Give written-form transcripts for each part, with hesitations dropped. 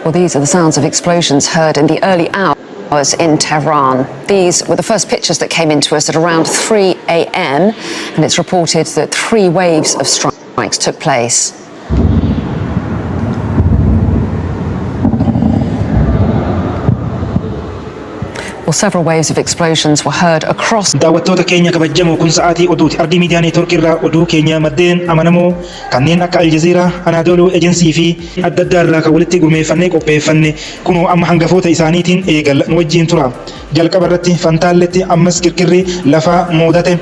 Well, these are the sounds of explosions heard in the early hours in Tehran. These were the first pictures that came into us at around 3 a.m. and it's reported that 3 waves of strikes took place. Well, several waves of explosions were heard across. daawwattoota keenya kabajamoo kun sa'aatii oduuti. Ardii miidiyaa neetwoorkii irraa oduu keenya maddeen amanamoo kanneen akka Aljazeeraa, Anaadooluu Ejensii fi adda addaa irraa kan walitti gurmeeffannee qopheeffanne kunoo amma hangafoota isaaniitiin eegalla nu wajjiin tura. Jalqaba irratti Fantaalletti ammas kirkirri lafaa mudate.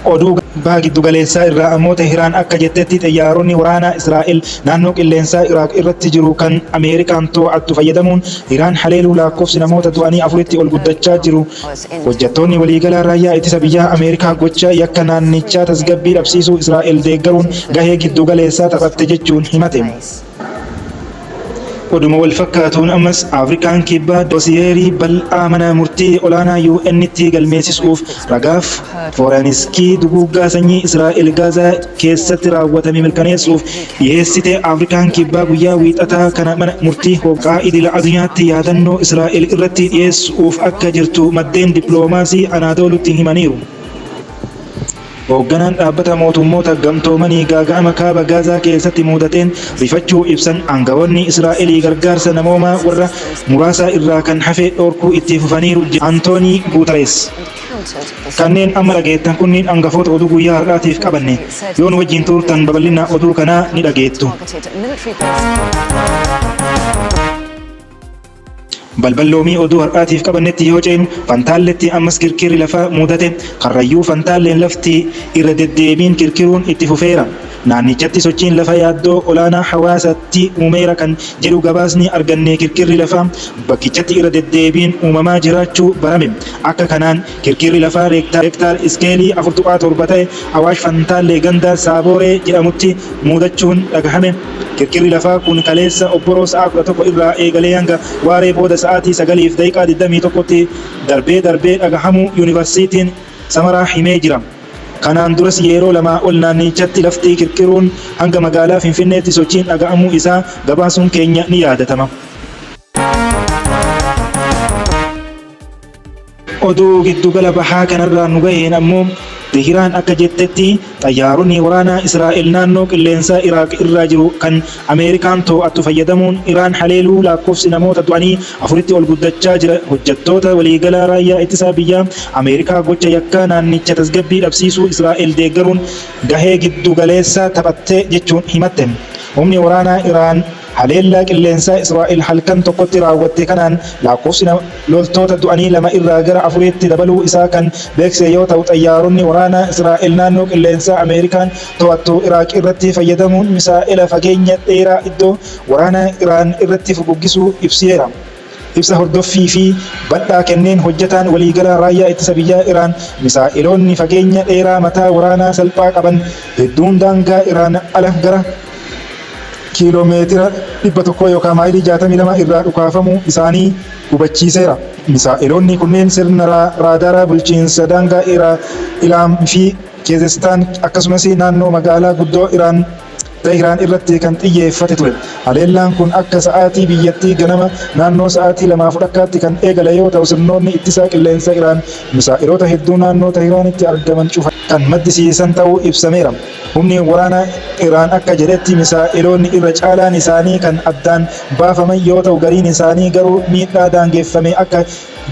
Oduu baha giddu galeessaa irraa ammoo Tehiraan akka jettetti xiyyaaronni waraanaa Israa'el naannoo qilleensaa Iraaq irratti jiru kan Ameerikaan to'attu fayyadamuun Iraan haleeluu lakkoofsi namoota du'anii 4tti ol guddachaa jiru. Hojjettoonni waliigalaa raayyaa ittisa biyyaa Ameerikaa gocha yakka naannichaa tasgabbii dhabsiisuu Israa'el deeggaruun gahee giddu galeessaa taphatte jechuun himate. Oduma wal fakkaatuun ammas Afrikaan kibbaa doosiyeerii bal'aa mana murtii olaanaa UN'tti galmeessisuuf ragaaf fooraniskii duguuggaa sanyii Israa'el Gaazaa keessatti raawwatame mirkaneessuuf dhiyeessite. Afrikaan kibbaa guyyaa wiixataa kana mana murtii hooqaa idila addunyaatti yaadannoo Israa'el irratti dhiyeessuuf akka jirtu maddeen dippiloomaasii Anaadoolutti himaniiru. Hoogganaan dhaabbata mootummoota gamtoomanii gaaga'ama kaaba Gaazaa keessatti mudateen rifachuu ibsan aangawoonni Israa'elii gargaarsa namoomaa warra muraasa irraa kan hafe dhorkuu itti fufaniiru. Antoonii Guutarees kanneen amma dhageettan kunniin hangafoota oduu guyyaa har'aatiif qabanne yoo nu wajjin turtan babal'ina oduu kanaa ni dhageettu. Balballoomii oduu har'aatiif qabannetti yoo ceenu Fantaalletti ammas kirkirri lafaa mudate. Karrayyuu Fantaalleen lafti irra deddeebiin kirkiruun itti fufeera. Naannichatti sochiin lafa yaaddoo olaanaa hawaasatti uumeera kan jedhu gabaasni arganne kirkirri lafaa bakkichatti irra deddeebiin uumamaa jiraachuu barame. Akka kanaan kirkirri lafaa reektaar iskeelii 4.7 ta'e Awaash Fantaallee ganda Saaboree jedhamutti mudachuun dhagahame. Kirkirri lafaa kun kaleessa obboroo sa'a 11 irraa eegalee hanga waaree booda sa'aatii 9:21tti darbee dhagahamuu yuunivarsiitiin Samaraa himee jira. Kanaan duras yeroo lamaa ol naannichatti lafti kirkiruun hanga magaalaa Finfinneetti sochiin dhaga'amuu isaa gabaasuun keenya ni yaadatama. Oduu giddugala bahaa kanarraa nu gaheen ammoo Tehiraan akka jettetti xiyyaaronni waraanaa Israa'el naannoo qilleensaa Iraaq irraa jiru kan Ameerikaan to'attu fayyadamuun Iraan haleeluu lakkoofsi namoota du'anii 4tti ol guddachaa jira. Hojjettoota waliigalaa raayyaa ittisaa biyyaa Ameerikaa gocha yakkaa naannicha tasgabbii dhabsiisuu Israa'el deeggaruun gahee giddu galeessaa taphatte jechuun himatte. Humni waraanaa Iraan haleellaa qilleensaa Israa'el halkan tokkotti raawwatte kanaan lakkoofsi loltoota du'anii 2 irraa gara 4tti dabaluu isaa kan beekse yoo ta'u xiyyaaronni waraanaa Israa'el naannoo qilleensaa Ameerikaan to'attu Iraaq irratti fayyadamuun misaa'ila fageenya dheeraa iddoo waraanaa Iraan irratti fuguggisuu ibseera. Ibsa hordoffii fi bal'aa kenneen hojjetaan waliigalaa raayyaa ittisa biyyaa Iraan misaa'iloonni fageenya dheeraa mataa waraanaa salphaa qaban hedduun daangaa Iraan ala gara kiiloomeetira 100 yookaan maayilii 62 irraa dhukaafamuu isaanii hubachiiseera. Misaa'iloonni kunneen sirna raadaraa bulchiinsa daangaa Iraan fi Keezestaan akkasumas naannoo magaalaa guddoo Tehiraan irratti kan xiyyeeffate ture. Haleellaan kun akka sa'aatii biyyattii ganama naannoo sa'aatii 2:00tti kan eegale yoo ta'u sirnoonni ittisaa qilleensa Iraan misaa'iloota hedduu naannoo Tehiraanitti argaman cufa kan maddisiisan ta'uu ibsameera. Humni waraanaa Iraan akka jedhetti misaa'iloonni irra caalaan isaanii kan addaan baafaman yoo ta'u gariin isaanii garuu miidhaa daangeffame akka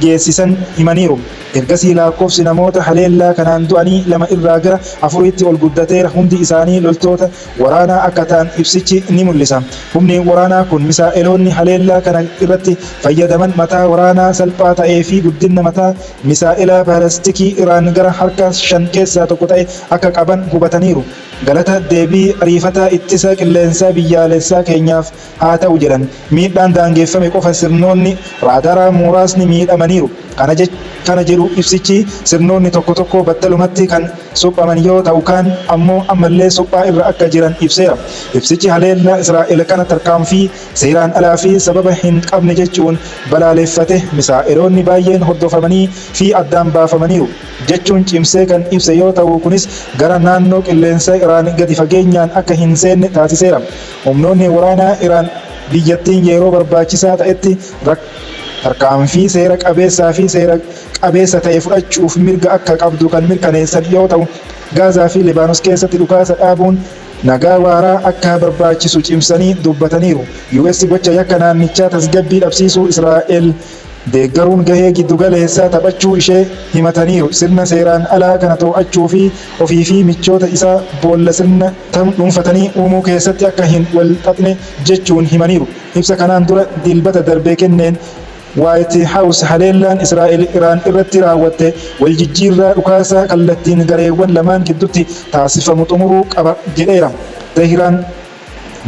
geessisan himaniiru. Ergasii lakkoofsi namoota haleellaa kanaan du'anii 2 irraa gara 4tti ol guddateera. Hundi isaanii loltoota waraanaa akka ta'an ibsichi ni mul'isa. Humni waraanaa kun misaa'iloonni haleellaa kana irratti fayyadaman mataa waraanaa salphaa ta'ee fi guddina mataa misaa'ila baalaastikii Iraan gara harka 5 keessaa tokko ta'e akka qaban hubataniiru. Galata deebii ariifataa ittisa qilleensaa biyyaalessaa keenyaaf haa ta'u jedhan. Miidhaan daangeffame qofa sirnoonni raadaraa muraasni miidhamaniiru. Kana jedhu ibsichi sirnoonni tokko battalumatti kan suphaman yoo ta'u kaan ammoo ammallee suphaa irra akka jiran ibseera. Ibsichi haleellaa Israa'el kana tarkaanfii seeraan alaa fi sababa hin qabne jechuun balaaleffate. Misaa'iloonni baay'een hordofamanii fi addaan baafamaniiru jechuun cimsee kan ibse yoo ta'u kunis gara naannoo qilleensa Iraan gadi fageenyaan akka hin seenne taasiseera. Humnoonni waraanaa Iraan biyyattiin yeroo barbaachisaa ta'etti tarkaanfii seera qabeessaa fi seera qabeessa ta'e fudhachuuf mirga akka qabdu kan mirkaneessan yoo ta'u, Gaazaa fi Libaanos keessatti dhukaasa dhaabuun nagaa waaraa akka barbaachisu cimsanii dubbataniiru. US gocha yakka naannichaa tasgabbii dhabsiisuu Israa'el deeggaruun gahee giddugaleessaa taphachuu ishee himataniiru. Sirna seeraan alaa kana to'achuu fi ofii fi michoota isaa boolla sirna dhuunfatanii uumuu keessatti akka hin wal xaxne jechuun himaniiru. Ibsa kanaan dura dilbata darbee kenneen White House haleellaan Israa'el Iraan irratti raawwatte waljijjiirraa dhukaasaa kallattiin gareewwan lamaan gidduutti taasifamu xumuruu qaba jedheera. Tehiraan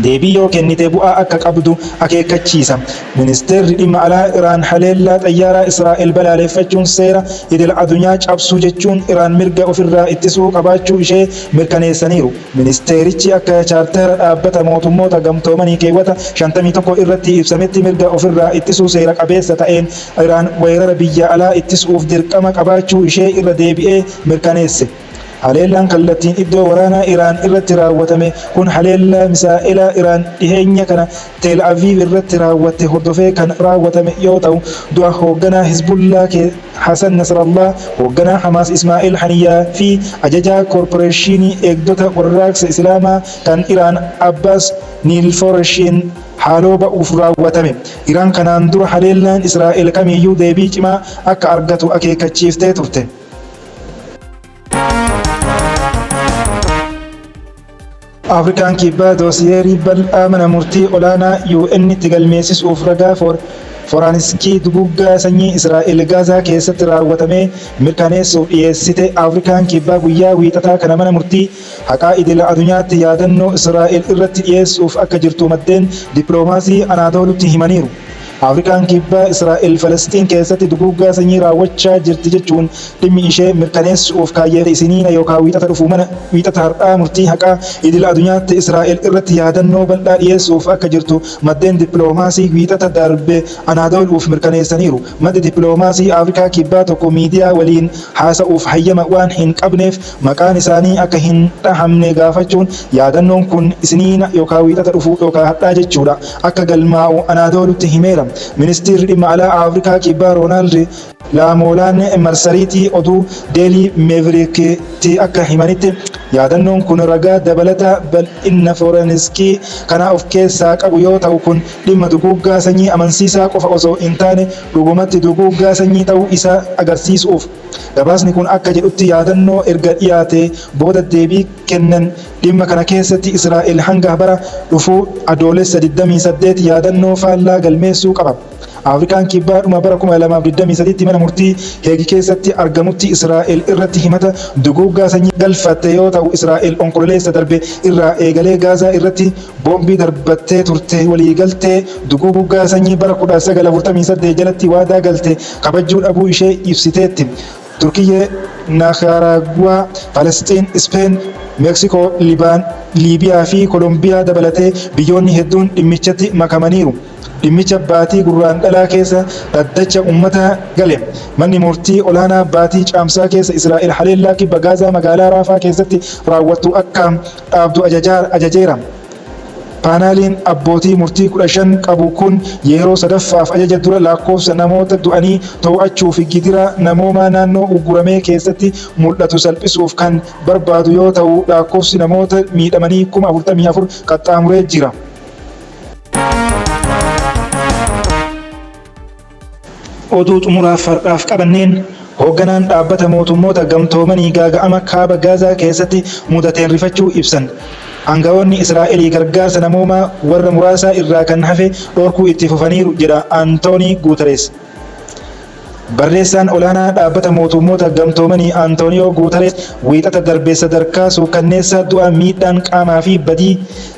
deebii yoo kennite bu'aa akka qabdu akeekkachiisa. Ministeerri dhimma alaa Iraan haleellaa xayyaaraa Israa'el balaaleffachuun seera idil addunyaa cabsuu jechuun Iraan mirga ofirraa ittisuu qabaachuu ishee mirkaneessaniiru. Ministeerichi akka chaartera dhaabbata mootummoota gamtoomanii keewwata 51 irratti ibsametti mirga ofirraa ittisuu seera qabeessa ta'een Iraan weerara biyya alaa ittisuuf dirqama qabaachuu ishee irra deebi'ee mirkaneesse. Haleellaan kallattiin iddoo waraanaa Iraan irratti raawwatame kun haleellaa misaa'ilaa Iraan dhiheenya kana Teel Aviv irratti raawwatte hordofee kan raawwatame yoo ta'u, du'a hoogganaa Hizbullaa Hassan Nasrallah, hoogganaa Hamaas Ismaa'il Haniyyaa fi ajajaa koorporeeshinii eegdota warraaqsa Islaamaa kan Iraan Abbaas Niilforeshiin haaloo ba'uuf raawwatame. Iraan kanaan dura haleellaan Israa'el kamiyyuu deebii cimaa akka argatu akeekkachiiftee turte. Afrikaan kibbaa doosiyeerii bal'aa mana murtii olaanaa UN itti galmeessisuuf ragaa foraansikii duguggaa sanyii Israa'el Gaazaa keessatti raawwatame mirkaneessuuf dhiyeessite. Afrikaan kibbaa guyyaa wiixataa kana mana murtii haqaa idila addunyaatti yaadannoo Israa'el irratti dhiyeessuuf akka jirtu maddeen dippiloomaasii Anaatoolutti himaniiru. Afrikaan kibbaa Israa'el Falastiin keessatti duguggaa sanyii raawwachaa jirti jechuun dhimmi ishee mirkaneessuuf kaayyate isiniina yookaan wiixata har'aa murtii haqaa idil addunyaatti Israa'el irratti yaadannoo bal'aa dhiyeessuuf akka jirtu maddeen dippiloomaasii wiixata darbe Anaatooluuf mirkaneessaniiru. Maddi dippiloomaasii Afrikaa kibbaa tokko miidiyaa waliin haasa'uuf hayyama waan hin qabneef maqaan isaanii akka hin dhahamne gaafachuun yaadannoon kun isiniina yookaan wiixata dhufuu yookaan har'aa jechuudha akka galmaa'u Anaatoolutti himeera. Ministeerri dhimma alaa Afrikaa kibbaa Roonaald Laamolaan marsariitii oduu Deelii Meevirikitti akka himanitti yaadannoon kun ragaa dabalata bal'ina forensikii kana of keessaa qabu yoo ta'u, kun dhimma duguggaa sanyii amansiisaa qofa osoo hin taane dhugumatti duguggaa sanyii ta'uu isaa agarsiisuuf. Gabaasni kun akka jedhutti yaadannoo erga dhiyaate booda deebii kennan dhimma kana keessatti Israa'el hanga bara dhufuu adoolessa 28 yaadannoo faallaa galmeessuu qaba. Afrikaan kibbaa dhuma bara 2023 mana murtii Heegi keessatti argamutti Israa'el irratti himata duguggaa sanyii galfatte yoo ta'u, Israa'el onkololeessa darbe irraa eegalee Gaazaa irratti boombii darbattee turte. Waliigaltee duguggaa sanyii bara 1948 jalatti waadaa galte kabajuu dhabuu ishee ibsiteetti. Turkiyyee, Nikaraaguwaa, Falastiin, Ispeen, Meeksikoo, Liibiyaa fi Koolombiyaa dabalatee biyyoonni hedduun dhimmichatti makamaniiru. Dhimmicha baatii gurraandhalaa keessa dhaddacha uummataa gale. Manni murtii olaanaa baatii caamsaa keessa Israa'el haleellaa kibba Gaazaa magaalaa Raafaa keessatti raawwattu akka dhaabdu ajajeera. Paanaaliin abbootii murtii 15 qabu kun yeroo sadaffaaf ajaja dura lakkoofsa namoota du'anii to'achuuf gidira namoomaa naannoo ugguramee keessatti mul'atu salphisuuf kan barbaadu yoo ta'u, lakkoofsi namoota miidhamanii 44,000 qaxxaamuree jira. Oduu xumuraaf har'aaf qabanneen hoogganaan dhaabbata mootummoota gamtoomanii gaaga'ama kaaba Gaazaa keessatti mudateen rifachuu ibsan. Aangawoonni Israa'elii gargaarsa namoomaa warra muraasaa irraa kan hafe dhorkuu itti fufaniiru jedha Antoonii Guuterees. Barreessaan olaanaa dhaabbata mootummoota gamtoomanii Antooniyoo Guuterees wiixata darbe sadarkaa suukkanneessa du'a miidhaan qaamaa fi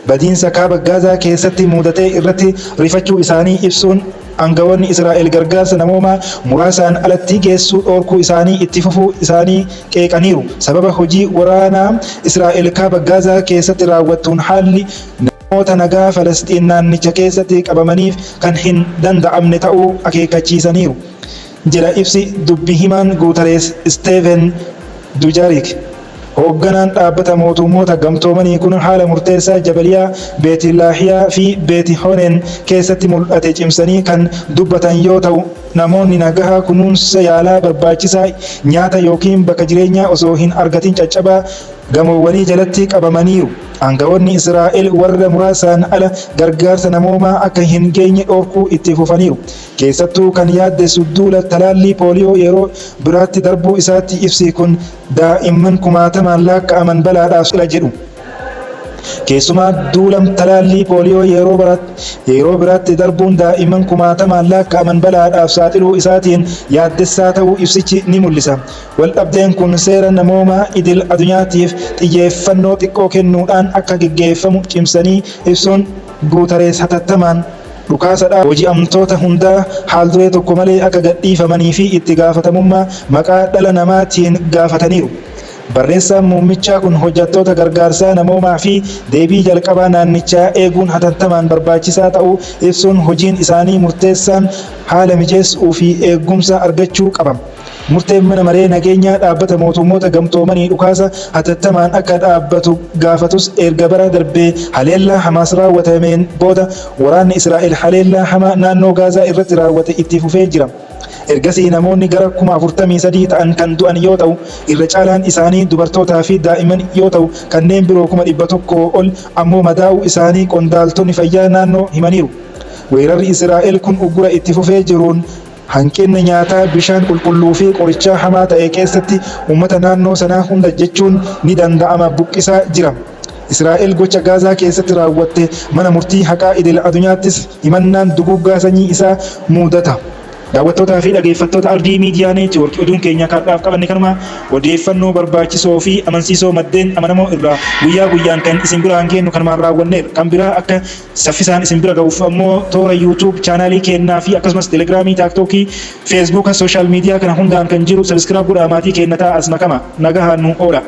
badiinsa kaaba Gaazaa keessatti mudatee irratti rifachuu isaanii ibsuun aangawoonni Israa'el gargaarsa namoomaa muraasaan alatti geessuu dhorkuu isaanii itti fufuu isaanii qeeqaniiru. Sababa hojii waraanaa Israa'el kaaba Gaazaa keessatti raawwattuun haalli namoota nagaa Falastiin naannicha keessatti qabamaniif kan hin danda'amne ta'uu akeekkachiisaniiru. Jedha ibsi dubbi himaan Guuterees Steven Dujarric. Hoogganaan dhaabbata mootummoota gamtoomanii kun haala murteessaa Jabaliyaa, Beeti Laahiyaa fi Beeti Honen keessatti mul'ate cimsanii kan dubbatan yoo ta'u, namoonni nagahaa kunuunsa yaalaa barbaachisaa nyaata yookiin bakka jireenyaa osoo hin argatin caccabaa gamoowwanii jalatti qabamaniiru. Aangawoonni Israa'el warra muraasaan ala gargaarsa namoomaa akka hin geenye dhorkuu itti fufaniiru. Keessattuu kan yaaddeessu duula talaallii pooliyoo yeroo biraatti darbuu isaatti ibsi kun daa'imman kumaatamaan lakkaa'aman balaadhaaf saaxila jedhu. Keessumaa duula talaallii pooliyoo yeroo biraatti darbuun daa'imman kumaatamaan lakkaa'aman balaadhaaf saaxiluu isaatiin yaaddessaa ta'uu ibsichi ni mul'isa. Waldhabdeen kun seera namoomaa idil addunyaatiif xiyyeeffannoo xiqqoo kennuudhaan akka gaggeeffamu cimsanii ibsuun Guutarees hatattamaan dhukaasa hoji'amtoota hundaa haalduree tokko malee akka gadhiifamanii fi itti gaafatamummaa maqaa dhala namaatiin gaafataniiru. Barreessaan muummichaa kun hojjettoota gargaarsaa namoomaa fi deebii jalqabaa naannichaa eeguun hatattamaan barbaachisaa ta'uu ibsuun hojiin isaanii murteessaan haala mijeessuu fi eegumsa argachuu qaba. Murteen mana maree nageenyaa dhaabbata mootummoota gamtoomanii dhukaasa hatattamaan akka dhaabbatu gaafatus erga bara darbee haleellaa Hamaas raawwatameen booda waraanni Israa'el haleellaa hamaa naannoo Gaazaa irratti raawwate itti fufee jira. Ergasii namoonni gara 43,000 ta'an kan du'an yoo ta'u, irra caalaan isaanii dubartootaa fi daa'imman yoo ta'u, kanneen biroo 100,000 ol ammoo madaa'uu isaanii qondaaltonni fayyaa naannoo himaniiru. Weerarri Israa'el kun uggura itti fufee jiruun hanqinni nyaataa, bishaan qulqulluu fi qorichaa hamaa ta'e keessatti uummata naannoo sanaa hunda jechuun ni danda'ama buqqisaa jira. Israa'el gocha Gaazaa keessatti raawwatte mana murtii haqaa idil addunyaattis himannaan duguggaa sanyii isaa mudata. Daawwattootaa fi dhaggeeffattoota Ardii Miidiyaa Neetwoork oduun keenya kaadhaaf qabanne kanuma odeeffannoo barbaachisoo fi amansiisoo maddeen amanamoo irraa guyyaa guyyaan kan isin biraan kennu kanumaan raawwanneera. Kan biraa akka saffisaan isin bira ga'uuf ammoo toora YouTube chaanaalii kennaa fi akkasumas Telegiraamii, Taaktookii, Feesbuuka, sooshaal miidiyaa kana hundaan kan jiru sabiskiraayib godhaa maatii kennataa as makama nagahaan nu oola.